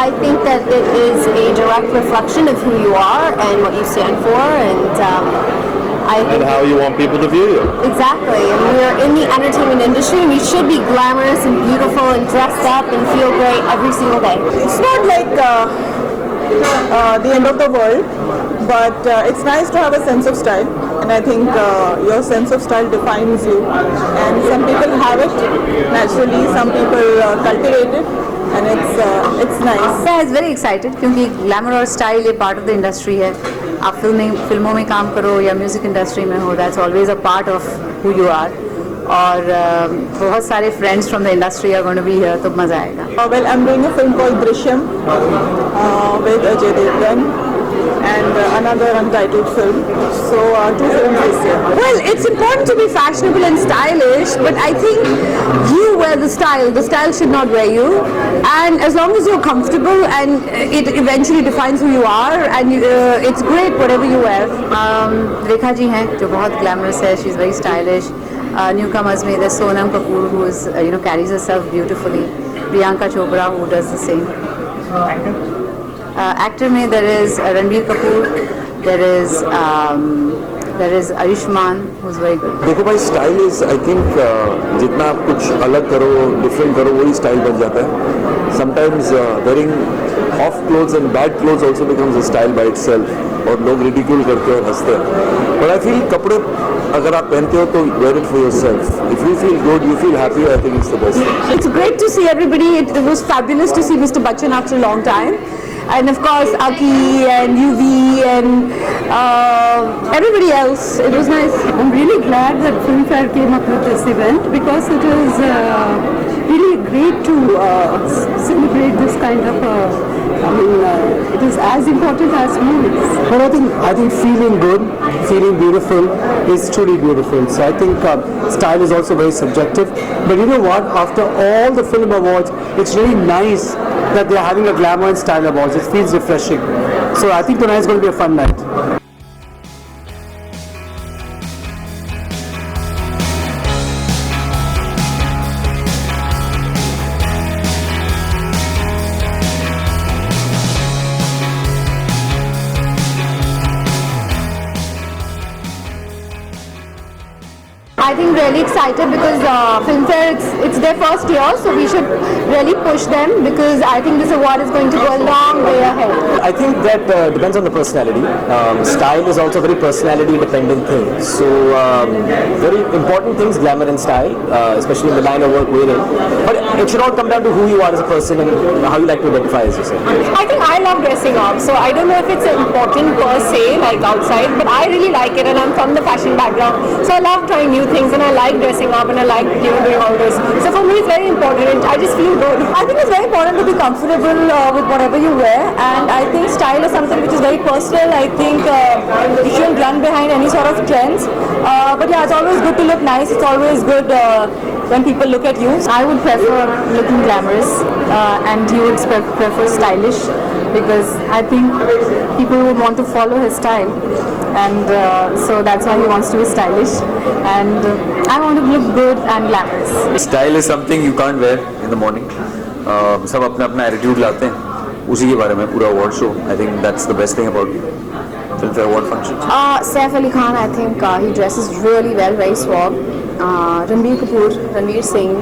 I think that it is a direct reflection of who you are and what you stand for, and I think And how you want people to view you. exactly. And we're in the entertainment industry, and we should be glamorous and beautiful and dressed up and feel great every single day. It's not like the end of the world, but it's nice to have a sense of style, and I think your sense of style defines you. And some people have it naturally, some people cultivate it, and it's nice. Yeah, it's very excited क्योंकि glamour और style ये part of the industry है. आप फिल्मों में काम करो या म्यूज़िक इंडस्ट्री में हो, that's always a part of who you are. और बहुत सारे friends from the industry are going to be here, तो मज़ा आएगा. Well, I'm doing a film called Drishyam with Ajay Devgan and another untitled film. So 2 films this year. Well, it's important to be fashionable and stylish, but I think you wear the style. The style should not wear you. And as long as you're comfortable, and it eventually defines who you are, and it's great whatever you wear. Rekha ji हैं जो बहुत glamorous है. She is very stylish. Newcomers में there's Sonam Kapoor, who is carries herself beautifully. Priyanka Chopra, who does the same. Actor में there is Ranbir Kapoor, there is Ayushmann, who's very good. देखो भाई, style is I think जितना आप कुछ अलग करो, different करो, वही स्टाइल बन जाता है. Sometimes wearing of clothes and bad clothes also becomes a style by itself, और लोग रिडिक्यूल करते हैं और हंसते हैं. बट आई फील कपड़े अगर आप पहनते हो तो wear it for yourself. If you feel good, you feel happy, I think it's the best. It's great to see everybody. It was fabulous to see Mr. Bachchan after a long time. And of course, Aki and UV and everybody else. It was nice. I'm really glad that Filmfare came up with this event, because it is really great to celebrate this kind of it is as important as movies. But I think feeling good, feeling beautiful is truly beautiful. So I think style is also very subjective. But you know what? After all the film awards, it's really nice that they're having a glamour and style awards. It feels refreshing. So I think tonight is going to be a fun night. I think really excited because Filmfare, it's their first year, so we should really push them, because I think this award is going to go a long way ahead. I think that depends on the personality. Style is also a very personality dependent thing. So very important things, glamour and style, especially in the line of work we're in. But it should all come down to who you are as a person and how you like to identify, as you say. I think I love dressing up, so I don't know if it's important per se, like outside, but I really like it, and I'm from the fashion background, so I love trying new things, and I like dressing up, and I like doing all this. So for me, it's very important. I just feel good. I think it's very important to be comfortable with whatever you wear, and I think style is something which is very personal. I think you shouldn't run behind any sort of trends. But yeah, it's always good to look nice. It's always good when people look at you. I would prefer looking glamorous, and he would prefer stylish, because I think people would want to follow his style, and so that's why he wants to be stylish, and I want to look good and glamorous. Style is something you can't wear in the morning. सब अपना अपना attitude लाते हैं, उसी के बारे में पूरा award show. I think that's the best thing about Filmfare award function. Saif Ali Khan, I think he dresses really well, very suave. Ranbir Kapoor, Ranveer Singh,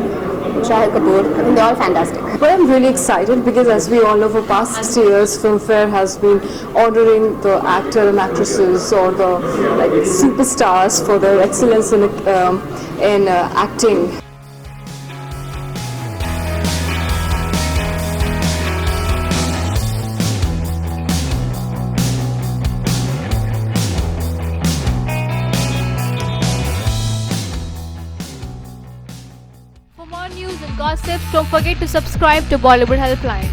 Shahid Kapoor, I think they're all fantastic. But I'm really excited because, as we all know, for past 60 years, Filmfare has been honoring the actor and actresses, or the superstars, for their excellence in acting. For more news and gossip, don't forget to subscribe to Bollywood Helpline.